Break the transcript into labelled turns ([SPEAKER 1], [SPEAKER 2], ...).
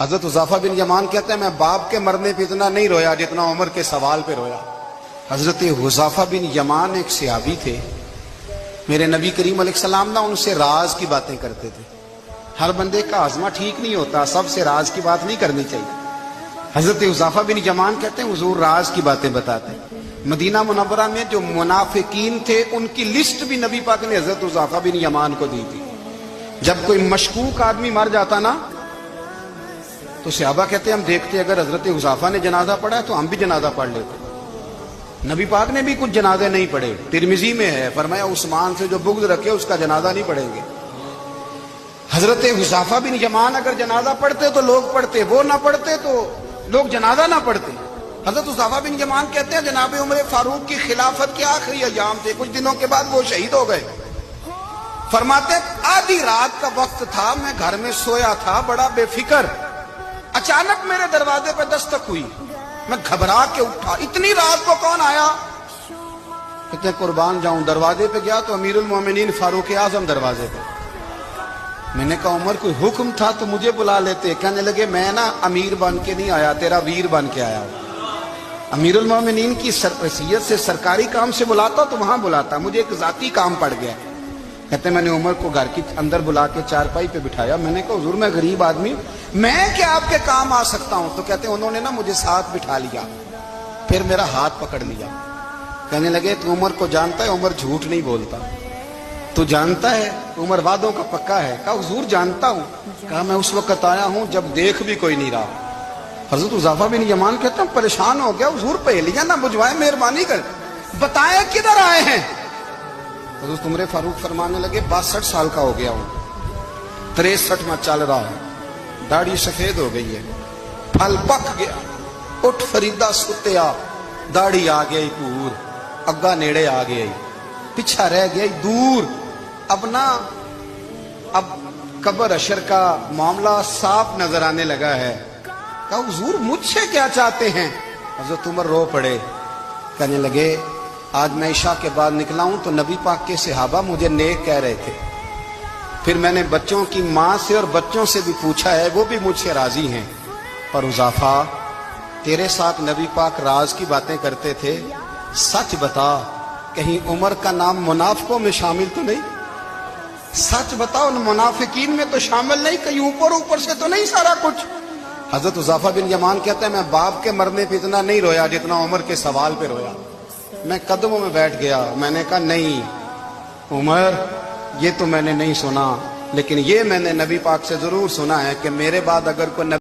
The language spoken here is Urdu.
[SPEAKER 1] حضرت حذیفہ بن یمان کہتے ہیں میں باپ کے مرنے پہ اتنا نہیں رویا جتنا عمر کے سوال پہ رویا۔ حضرت حذیفہ بن یمان ایک صحابی تھے، میرے نبی کریم علیہ السلام نا ان سے راز کی باتیں کرتے تھے۔ ہر بندے کا ہاضمہ ٹھیک نہیں ہوتا، سب سے راز کی بات نہیں کرنی چاہیے۔ حضرت حذیفہ بن یمان کہتے ہیں حضور راز کی باتیں بتاتے۔ مدینہ منورہ میں جو منافقین تھے ان کی لسٹ بھی نبی پاک نے حضرت حذیفہ بن یمان کو دی تھی۔ جب کوئی مشکوک آدمی مر جاتا نا تو صحابہ کہتے ہیں ہم دیکھتے اگر حضرت حذیفہ نے جنازہ پڑھا ہے تو ہم بھی جنازہ پڑھ لیتے۔ نبی پاک نے بھی کچھ جنازے نہیں پڑھے، ترمذی میں ہے، فرمایا عثمان سے جو بغض رکھے اس کا جنازہ نہیں پڑھیں گے۔ حضرت حذیفہ بن یمان اگر جنازہ پڑھتے تو لوگ پڑھتے، وہ نہ پڑھتے تو لوگ جنازہ نہ پڑھتے۔ حضرت حذیفہ بن یمان کہتے ہیں جناب عمر فاروق کی خلافت کے آخری ایام تھے، کچھ دنوں کے بعد وہ شہید ہو گئے۔ فرماتے آدھی رات کا وقت تھا، میں گھر میں سویا تھا بڑا بے فکر، اچانک میرے دروازے پہ دستک ہوئی، میں گھبرا کے اٹھا، اتنی رات کو کون آیا؟ کہتے ہیں قربان جاؤں، دروازے پہ گیا تو امیر المومنین فاروق اعظم دروازے پہ۔ میں نے کہا عمر کوئی حکم تھا تو مجھے بلا لیتے۔ کہنے لگے میں نا امیر بن کے نہیں آیا، تیرا ویر بن کے آیا ہوں۔ امیر المومنین کی حیثیت سے سرکاری کام سے بلاتا تو وہاں بلاتا، مجھے ایک ذاتی کام پڑ گیا۔ کہتے ہیں میں نے عمر کو گھر کی اندر بلا کے چارپائی پہ بٹھایا، میں نے کہا حضور میں غریب آدمی میں کیا آپ کے کام آ سکتا ہوں؟ تو کہتے ہیں انہوں نے نا مجھے ساتھ بٹھا لیا، پھر میرا ہاتھ پکڑ لیا، کہنے لگے تو عمر کو جانتا ہے؟ عمر جھوٹ نہیں بولتا۔ تو جانتا ہے؟ عمر وعدوں کا پکا ہے۔ کہا حضور جانتا ہوں۔ کہا میں اس وقت آیا ہوں جب دیکھ بھی کوئی نہیں رہا۔ حضرت حذیفہ بن یمان کہتے ہیں پریشان ہو گیا، حضور پہلیاں نہ بجھوائے، مہربانی کر بتائیں کدھر آئے ہیں؟ حضرت عمر فاروق فرمانے لگے 62 سال کا ہو گیا ہوں، 63 میں چل رہا ہے، داڑھی سفید ہو گئی ہے، پھل پک گیا، اٹھ فریدہ ستیا، داڑھی آ گئی پور، اگا نیڑے آ گئی، پیچھا رہ گئی دور، اب قبر اشر کا معاملہ صاف نظر آنے لگا ہے۔ کہا حضور مجھ سے کیا چاہتے ہیں؟ حضرت عمر رو پڑے، کہنے لگے آج میں عشاء کے بعد نکلا ہوں تو نبی پاک کے صحابہ مجھے نیک کہہ رہے تھے، پھر میں نے بچوں کی ماں سے اور بچوں سے بھی پوچھا ہے، وہ بھی مجھ سے راضی ہیں۔ اور حذیفہ تیرے ساتھ نبی پاک راز کی باتیں کرتے تھے، سچ بتا کہیں عمر کا نام منافقوں میں شامل تو نہیں؟ سچ بتا ان منافقین میں تو شامل نہیں، کہیں اوپر سے تو نہیں سارا کچھ؟ حضرت حذیفہ بن یمان کہتے ہیں میں باپ کے مرنے پہ اتنا نہیں رویا جتنا عمر کے سوال پہ رویا۔ میں قدموں میں بیٹھ گیا، میں نے کہا نہیں عمر یہ تو میں نے نہیں سنا، لیکن یہ میں نے نبی پاک سے ضرور سنا ہے کہ میرے بعد اگر کوئی